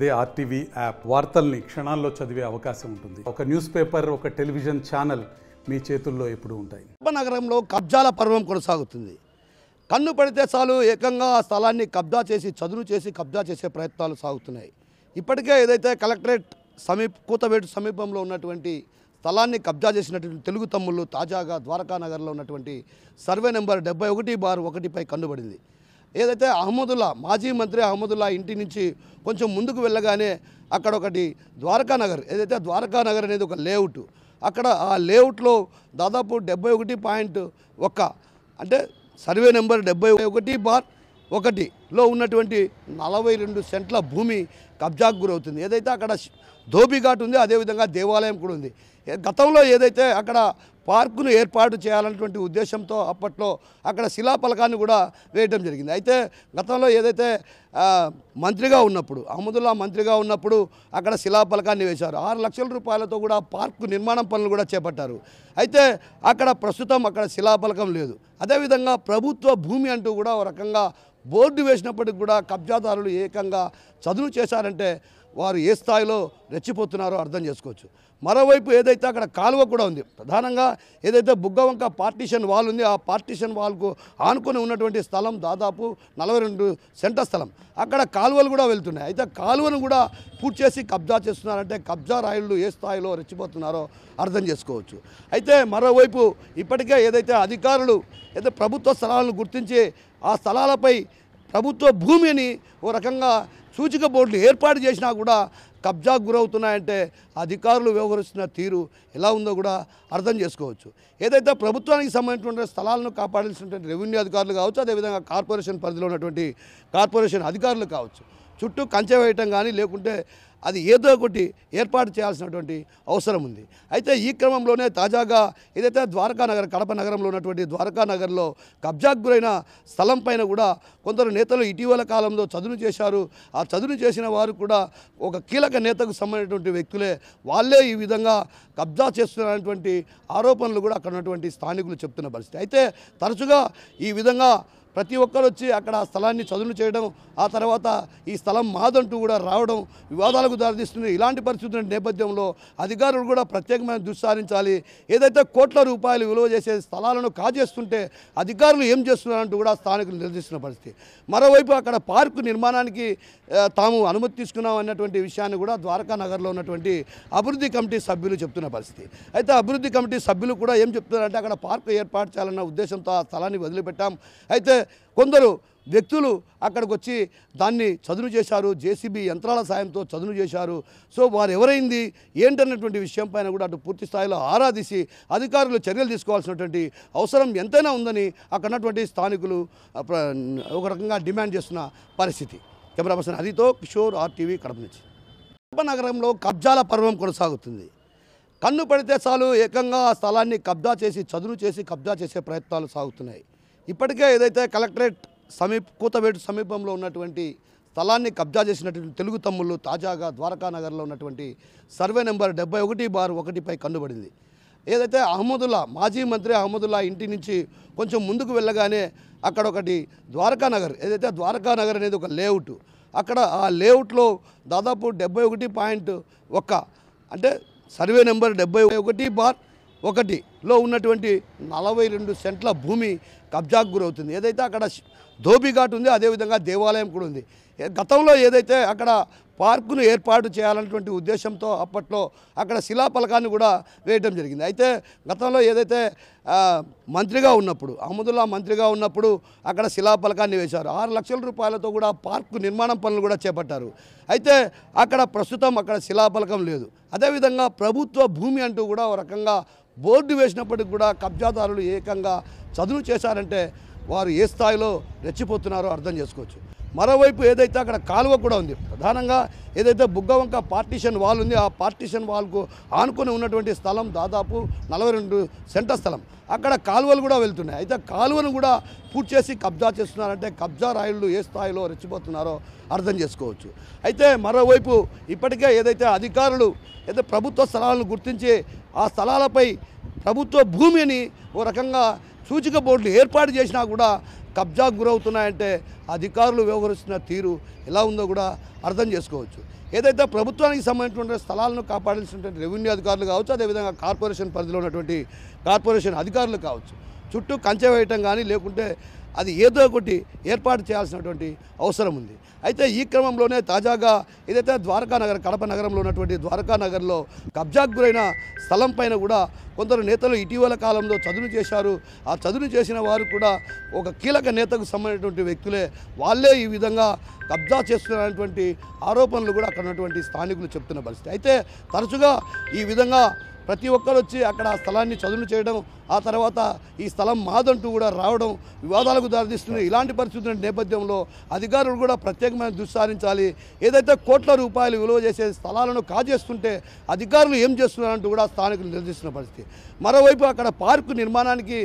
అదే RTV app వార్తల్ని క్షణాల్లో చదివే అవకాశం ఉంటుంది. ఒక న్యూస్ పేపర్, ఒక టెలివిజన్ ఛానల్ మీ చేతుల్లో ఎప్పుడూ ఉంటాయి. నగరంలో కబ్జాల పర్వం కొనసాగుతుంది. కన్ను పడితే చాలు ఏకంగా ఆ స్థలాన్ని కబ్జా చేసి చదును చేసి కబ్జా చేసే ప్రయత్నాలు సాగుతున్నాయి. ఇప్పటికే ఏదైతే కలెక్టరేట్ కూతవేటు సమీపంలో ఉన్నటువంటి స్థలాన్ని కబ్జా చేసినటువంటి తెలుగు తమ్ముళ్ళు తాజాగా ద్వారకా నగర్లో ఉన్నటువంటి సర్వే నెంబర్ 71/1పై కన్నుబడింది. ఏదైతే అహ్మదుల్లా మాజీ మంత్రి అహ్మదుల్లా ఇంటి నుంచి కొంచెం ముందుకు వెళ్ళగానే అక్కడ ఒకటి ద్వారకా నగర్, ఏదైతే ద్వారకా నగర్ అనేది ఒక లేఅవుట్, అక్కడ ఆ లేఅవుట్లో దాదాపు 71.1 అంటే సర్వే నెంబర్ 71/1లో ఉన్నటువంటి 42 సెంట్ల భూమి కబ్జాకు గురవుతుంది. ఏదైతే అక్కడ ధోబిఘాట్ ఉంది, అదేవిధంగా దేవాలయం కూడా ఉంది. గతంలో ఏదైతే అక్కడ పార్కును ఏర్పాటు చేయాలన్నటువంటి ఉద్దేశంతో అప్పట్లో అక్కడ శిలాఫలకాన్ని కూడా వేయడం జరిగింది. అయితే గతంలో ఏదైతే మంత్రిగా ఉన్నప్పుడు అహ్మదుల్లా మంత్రిగా ఉన్నప్పుడు అక్కడ శిలాఫలకాన్ని వేశారు. 6 లక్షల రూపాయలతో కూడా పార్కు నిర్మాణం పనులు కూడా చేపట్టారు. అయితే అక్కడ ప్రస్తుతం అక్కడ శిలాఫలకం లేదు. అదేవిధంగా ప్రభుత్వ భూమి అంటూ కూడా ఒక రకంగా బోర్డు వేసినప్పటికి కూడా కబ్జాదారులు ఏకంగా చదును చేశారంటే వారు ఏ స్థాయిలో రెచ్చిపోతున్నారో అర్థం చేసుకోవచ్చు. మరోవైపు ఏదైతే అక్కడ కాలువ కూడా ఉంది, ప్రధానంగా ఏదైతే బుగ్గవంక పార్టీషన్ వాల్ ఉంది, ఆ పార్టీషన్ వాల్కు ఆనుకొని ఉన్నటువంటి స్థలం దాదాపు 42 సెంట్ల స్థలం. అక్కడ కాలువలు కూడా వెళ్తున్నాయి. అయితే కాలువను కూడా పూర్తి చేసి కబ్జా చేస్తున్నారంటే కబ్జా రాయుళ్ళు ఏ స్థాయిలో రెచ్చిపోతున్నారో అర్థం చేసుకోవచ్చు. అయితే మరోవైపు ఇప్పటికే ఏదైతే అధికారులు ప్రభుత్వ స్థలాలను గుర్తించి ఆ స్థలాలపై ప్రభుత్వ భూమిని ఓ రకంగా సూచిక బోర్డులు ఏర్పాటు చేసినా కూడా కబ్జాకు గురవుతున్నాయంటే అధికారులు వ్యవహరిస్తున్న తీరు ఎలా ఉందో కూడా అర్థం చేసుకోవచ్చు. ఏదైతే ప్రభుత్వానికి సంబంధించినటువంటి స్థలాలను కాపాడాల్సినటువంటి రెవెన్యూ అధికారులు కావచ్చు, అదేవిధంగా కార్పొరేషన్ పరిధిలో ఉన్నటువంటి కార్పొరేషన్ అధికారులు కావచ్చు, చుట్టూ కంచె వేయటం కానీ లేకుంటే అది ఏదో ఒకటి ఏర్పాటు చేయాల్సినటువంటి అవసరం ఉంది. అయితే ఈ క్రమంలోనే తాజాగా ఏదైతే ద్వారకా నగర్, కడప నగరంలో ఉన్నటువంటి ద్వారకా నగర్లో కబ్జాకు గురైన స్థలం పైన కూడా కొందరు నేతలు ఇటీవల కాలంలో చదును చేశారు. ఆ చదును చేసిన వారు కూడా ఒక కీలక నేతకు సంబంధించినటువంటి వ్యక్తులే, వాళ్ళే ఈ విధంగా కబ్జా చేస్తున్నటువంటి ఆరోపణలు కూడా అక్కడ ఉన్నటువంటి స్థానికులు చెప్తున్న పరిస్థితి. అయితే తరచుగా ఈ విధంగా ప్రతి ఒక్కరు వచ్చి అక్కడ ఆ స్థలాన్ని చదును చేయడం, ఆ తర్వాత ఈ స్థలం మాదంటూ కూడా రావడం వివాదాలకు దారితీస్తుంది. ఇలాంటి పరిస్థితుల నేపథ్యంలో అధికారులు కూడా ప్రత్యేకమైన దృష్టి సారించాలి. ఏదైతే కోట్ల రూపాయలు విలువ చేసే స్థలాలను కాజేస్తుంటే అధికారులు ఏం చేస్తున్నారంటూ కూడా స్థానికులు నిలదీస్తున్న పరిస్థితి. మరోవైపు అక్కడ పార్కు నిర్మాణానికి తాము అనుమతి తీసుకున్నాం అన్నటువంటి విషయాన్ని కూడా ద్వారకా నగర్లో ఉన్నటువంటి అభివృద్ధి కమిటీ సభ్యులు చెప్తున్న పరిస్థితి. అయితే అభివృద్ధి కమిటీ సభ్యులు కూడా ఏం చెప్తున్నారంటే అక్కడ పార్కు ఏర్పాటు చేయాలన్న ఉద్దేశంతో ఆ స్థలాన్ని వదిలిపెట్టాం. అయితే కొందరు వ్యక్తులు అక్కడికి వచ్చి దాన్ని చదును చేశారు, జేసీబీ యంత్రాల సాయంతో చదును చేశారు. సో వారు ఎవరైంది ఏంటన్నటువంటి విషయం పైన కూడా అటు పూర్తి స్థాయిలో ఆరాధిసి అధికారులు చర్యలు తీసుకోవాల్సినటువంటి అవసరం ఎంతైనా ఉందని అక్కడ ఉన్నటువంటి స్థానికులు ఒక రకంగా డిమాండ్ చేస్తున్న పరిస్థితి. కెమెరా పర్సన్ అదితో కిషోర్, ఆర్టీవీ, కడప నుంచి. కడప నగరంలో కబ్జాల పర్వం కొనసాగుతుంది. కన్ను పడితే చాలు ఏకంగా ఆ స్థలాన్ని కబ్జా చేసి చదును చేసి కబ్జా చేసే ప్రయత్నాలు సాగుతున్నాయి. ఇప్పటికే ఏదైతే కలెక్టరేట్ కూతవేటు సమీపంలో ఉన్నటువంటి స్థలాన్ని కబ్జా చేసినటువంటి తెలుగు తమ్ముళ్ళు తాజాగా ద్వారకా నగర్లో ఉన్నటువంటి సర్వే నెంబర్ 71/1పై కన్నుబడింది. ఏదైతే అహ్మదుల్లా మాజీ మంత్రి అహ్మదుల్లా ఇంటి నుంచి కొంచెం ముందుకు వెళ్ళగానే అక్కడ ఒకటి ద్వారకా నగర్, ఏదైతే ద్వారకా నగర్ అనేది ఒక లేఅవుట్, అక్కడ ఆ లేఅవుట్లో దాదాపు 71.1 అంటే సర్వే నెంబర్ 71/1లో ఉన్నటువంటి 42 సెంట్ల భూమి కబ్జాకు గురవుతుంది. ఏదైతే అక్కడ ధోబిఘాట్ ఉంది, అదేవిధంగా దేవాలయం కూడా ఉంది. గతంలో ఏదైతే అక్కడ పార్కును ఏర్పాటు చేయాలన్నటువంటి ఉద్దేశంతో అప్పట్లో అక్కడ శిలాఫలకాన్ని కూడా వేయడం జరిగింది. అయితే గతంలో ఏదైతే మంత్రిగా ఉన్నప్పుడు అహ్మదుల్లా మంత్రిగా ఉన్నప్పుడు అక్కడ శిలాఫలకాన్ని వేశారు. 6 లక్షల రూపాయలతో కూడా పార్కు నిర్మాణం పనులు కూడా చేపట్టారు. అయితే అక్కడ ప్రస్తుతం అక్కడ శిలాఫలకం లేదు. అదేవిధంగా ప్రభుత్వ భూమి అంటూ కూడా ఒక రకంగా బోర్డు వేసినప్పటికి కూడా కబ్జాదారులు ఏకంగా చదును చేశారంటే వారు ఏ స్థాయిలో రెచ్చిపోతున్నారో అర్థం చేసుకోవచ్చు. మరోవైపు ఏదైతే అక్కడ కాలువ కూడా ఉంది, ప్రధానంగా ఏదైతే బుగ్గవంక పార్టీషన్ వాల్ ఉంది, ఆ పార్టీషన్ వాల్కు ఆనుకొని ఉన్నటువంటి స్థలం దాదాపు 42 సెంట్ల స్థలం. అక్కడ కాలువలు కూడా వెళ్తున్నాయి. అయితే కాలువను కూడా పూర్తి చేసి కబ్జా చేస్తున్నారంటే కబ్జా రాయుళ్ళు ఏ స్థాయిలో రెచ్చిపోతున్నారో అర్థం చేసుకోవచ్చు. అయితే మరోవైపు ఇప్పటికే ఏదైతే అధికారులు ప్రభుత్వ స్థలాలను గుర్తించి ఆ స్థలాలపై ప్రభుత్వ భూమిని ఓ రకంగా సూచిక బోర్డులు ఏర్పాటు చేసినా కూడా కబ్జాకు గురవుతున్నాయంటే అధికారులు వ్యవహరిస్తున్న తీరు ఎలా ఉందో కూడా అర్థం చేసుకోవచ్చు. ఏదైతే ప్రభుత్వానికి సంబంధించినటువంటి స్థలాలను కాపాడాల్సినటువంటి రెవెన్యూ అధికారులు కావచ్చు, అదేవిధంగా కార్పొరేషన్ పరిధిలో ఉన్నటువంటి కార్పొరేషన్ అధికారులు కావచ్చు, చుట్టూ కంచె వేయటం కానీ లేకుంటే అది ఏదో ఒకటి ఏర్పాటు చేయాల్సినటువంటి అవసరం ఉంది. అయితే ఈ క్రమంలోనే తాజాగా ఏదైతే ద్వారకా నగర్, కడప నగరంలో ఉన్నటువంటి ద్వారకా నగర్లో కబ్జాకు గురైన స్థలం పైన కూడా కొందరు నేతలు ఇటీవల కాలంలో చదును చేశారు. ఆ చదును చేసిన వారు కూడా ఒక కీలక నేతకు సంబంధించినటువంటి వ్యక్తులే, వాళ్ళే ఈ విధంగా కబ్జా చేస్తున్నటువంటి ఆరోపణలు కూడా అక్కడ ఉన్నటువంటి స్థానికులు చెప్తున్న పరిస్థితి. అయితే తరచుగా ఈ విధంగా ప్రతి ఒక్కరు వచ్చి అక్కడ ఆ స్థలాన్ని చదును చేయడం, ఆ తర్వాత ఈ స్థలం మాదంటూ కూడా రావడం వివాదాలకు దారితీస్తుంది. ఇలాంటి పరిస్థితుల నేపథ్యంలో అధికారులు కూడా ప్రత్యేకమైన దృష్టి సారించాలి. ఏదైతే కోట్ల రూపాయలు విలువ చేసే స్థలాలను కాజేస్తుంటే అధికారులు ఏం చేస్తున్నారంటూ కూడా స్థానికులు నిలదీస్తున్న పరిస్థితి. మరోవైపు అక్కడ పార్కు నిర్మాణానికి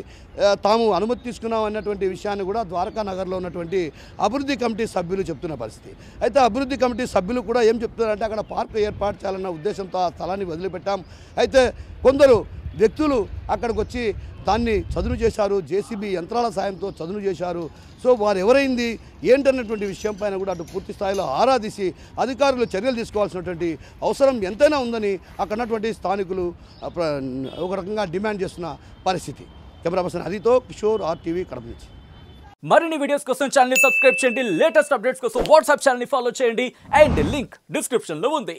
తాము అనుమతి తీసుకున్నాం అన్నటువంటి విషయాన్ని కూడా ద్వారకా నగర్లో ఉన్నటువంటి అభివృద్ధి కమిటీ సభ్యులు చెప్తున్న పరిస్థితి. అయితే అభివృద్ధి కమిటీ సభ్యులు కూడా ఏం చెప్తున్నారంటే అక్కడ పార్కు ఏర్పాటు చేయాలన్న ఉద్దేశంతో ఆ స్థలాన్ని వదిలిపెట్టాం. అయితే కొందరు వ్యక్తులు అక్కడికి వచ్చి దాన్ని చదును చేశారు, జేసీబీ యంత్రాల సాయంతో చదును చేశారు. సో వారు ఎవరైంది ఏంటన్నటువంటి విషయం పైన కూడా అటు పూర్తి స్థాయిలో ఆరాధించి అధికారులు చర్యలు తీసుకోవాల్సినటువంటి అవసరం ఎంతైనా ఉందని అక్కడ ఉన్నటువంటి స్థానికులు ఒక రకంగా డిమాండ్ చేస్తున్న పరిస్థితి. కెమెరా పర్సన్ హరితో కిషోర్, RTV, కడప నుంచి. మరిన్ని వీడియోస్ కోసం ఛానల్ ని సబ్స్క్రైబ్ చేయండి, లేటెస్ట్ అప్డేట్స్ కోసం వాట్సాప్ ఛానల్ ని ఫాలో చేయండి అండ్ లింక్ డిస్క్రిప్షన్ లో ఉంది.